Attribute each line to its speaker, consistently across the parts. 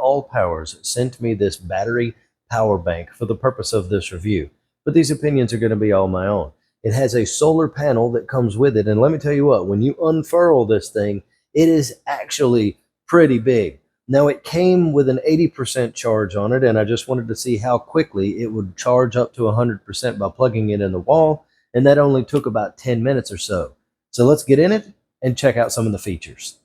Speaker 1: ALLPOWERS sent me this battery power bank for the purpose of this review, but these opinions are going to be all my own. It has a solar panel that comes with it, and let me tell you what, when you unfurl this thing, it is actually pretty big. Now, it came with an 80% charge on it, and I just wanted to see how quickly it would charge up to 100% by plugging it in the wall, and that only took about 10 minutes or so. So let's get in it and check out some of the features.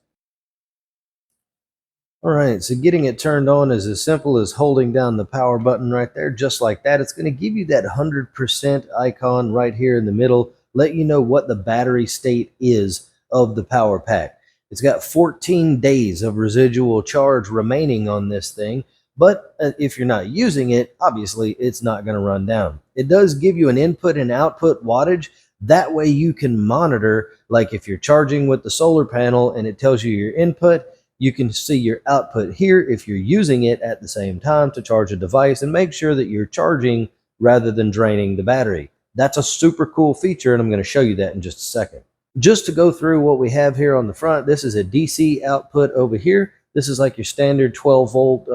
Speaker 1: All right, so getting it turned on is as simple as holding down the power button right there, just like that. It's going to give you that 100% icon right here in the middle, let you know what the battery state is of the power pack. It's got 14 days of residual charge remaining on this thing, but if you're not using it, obviously it's not going to run down. It does give you an input and output wattage. That way you can monitor, like if you're charging with the solar panel and it tells you your input, you can see your output here if you're using it at the same time to charge a device, and make sure that you're charging rather than draining the battery. That's a super cool feature, and I'm going to show you that in just a second. Just to go through what we have here on the front, this is a DC output over here. This is like your standard 12 volt,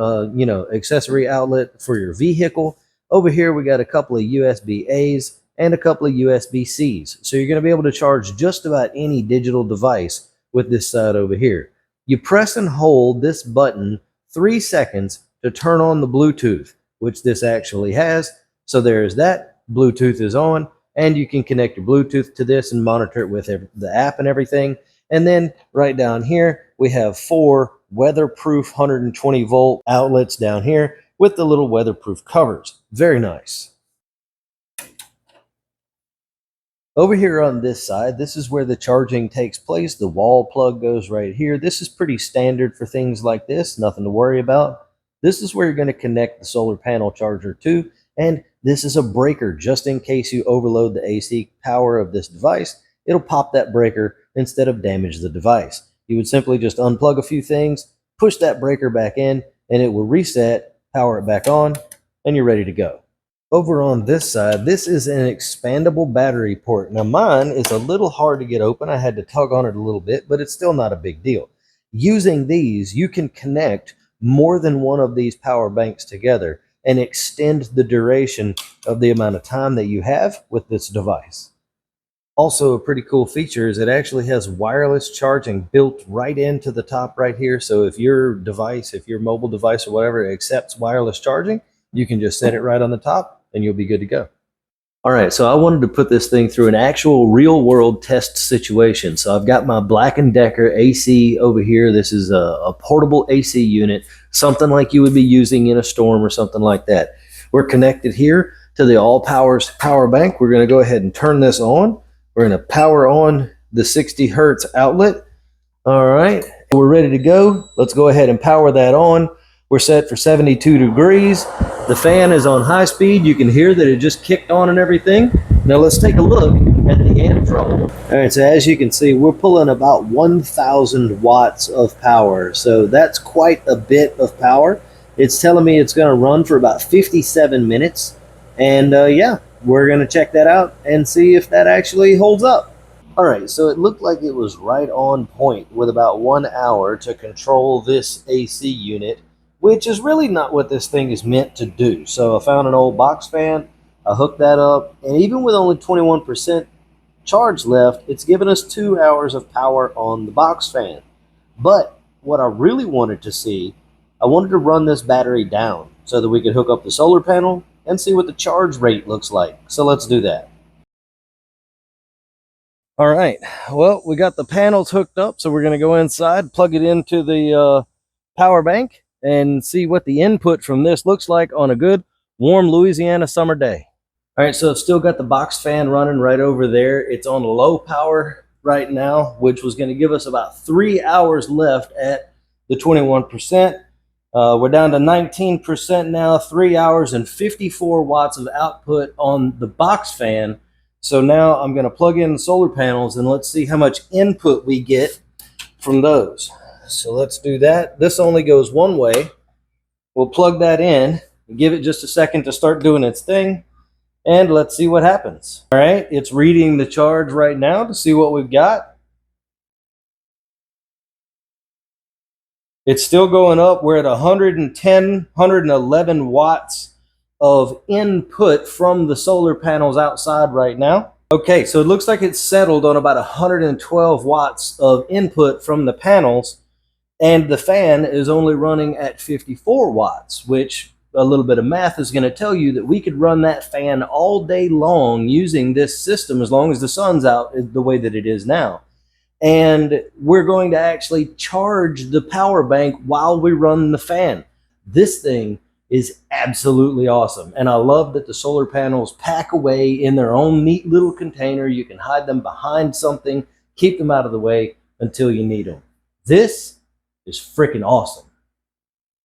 Speaker 1: accessory outlet for your vehicle. Over here, we got a couple of USB-A's and a couple of USB-C's. So you're going to be able to charge just about any digital device with this side over here. You press and hold this button 3 seconds to turn on the Bluetooth, which this actually has. So there's that. Bluetooth is on, and you can connect your Bluetooth to this and monitor it with the app and everything. And then right down here, we have 4 weatherproof 120 volt outlets down here with the little weatherproof covers. Very nice. Over here on this side, this is where the charging takes place. The wall plug goes right here. This is pretty standard for things like this, nothing to worry about. This is where you're going to connect the solar panel charger to, and this is a breaker just in case you overload the AC power of this device. It'll pop that breaker instead of damage the device. You would simply just unplug a few things, push that breaker back in, and it will reset, power it back on, and you're ready to go. Over on this side, this is an expandable battery port. Now mine is a little hard to get open. I had to tug on it a little bit, but it's still not a big deal. Using these, you can connect more than one of these power banks together and extend the duration of the amount of time that you have with this device. Also, a pretty cool feature is it actually has wireless charging built right into the top right here. So if your device, if your mobile device or whatever accepts wireless charging, you can just set it right on the top and you'll be good to go. All right, so I wanted to put this thing through an actual real world test situation. So I've got my Black & Decker AC over here. This is a portable AC unit, something like you would be using in a storm or something like that. We're connected here to the ALLPOWERS power bank. We're going to go ahead and turn this on. We're going to power on the 60 hertz outlet. All right, we're ready to go. Let's go ahead and power that on. We're set for 72 degrees. The fan is on high speed. You can hear that it just kicked on and everything. Now let's take a look at the amp draw. All right, so as you can see, we're pulling about 1,000 watts of power. So that's quite a bit of power. It's telling me it's going to run for about 57 minutes. And yeah, we're going to check that out and see if that actually holds up. All right, so it looked like it was right on point with about 1 hour to control this AC unit, which is really not what this thing is meant to do. So I found an old box fan, I hooked that up, and even with only 21% charge left, it's given us 2 hours of power on the box fan. But what I really wanted to see, I wanted to run this battery down so that we could hook up the solar panel and see what the charge rate looks like. So let's do that. All right, well, we got the panels hooked up, so we're going to go inside, plug it into the power bank, and see what the input from this looks like on a good warm Louisiana summer day. All right, so it's still got the box fan running right over there. It's on low power right now, which was going to give us about 3 hours left at the 21%. We're down to 19% now, 3 hours and 54 watts of output on the box fan. So now I'm going to plug in the solar panels and let's see how much input we get from those. So let's do that. This only goes one way. We'll plug that in and give it just a second to start doing its thing. And let's see what happens. All right, it's reading the charge right now to see what we've got. It's still going up. We're at 110, 111 watts of input from the solar panels outside right now. Okay, so it looks like it's settled on about 112 watts of input from the panels, and the fan is only running at 54 watts, which a little bit of math is going to tell you that we could run that fan all day long using this system as long as the sun's out the way that it is now. And we're going to actually charge the power bank while we run the fan. This thing is absolutely awesome. And I love that the solar panels pack away in their own neat little container. You can hide them behind something, keep them out of the way until you need them. This is freaking awesome.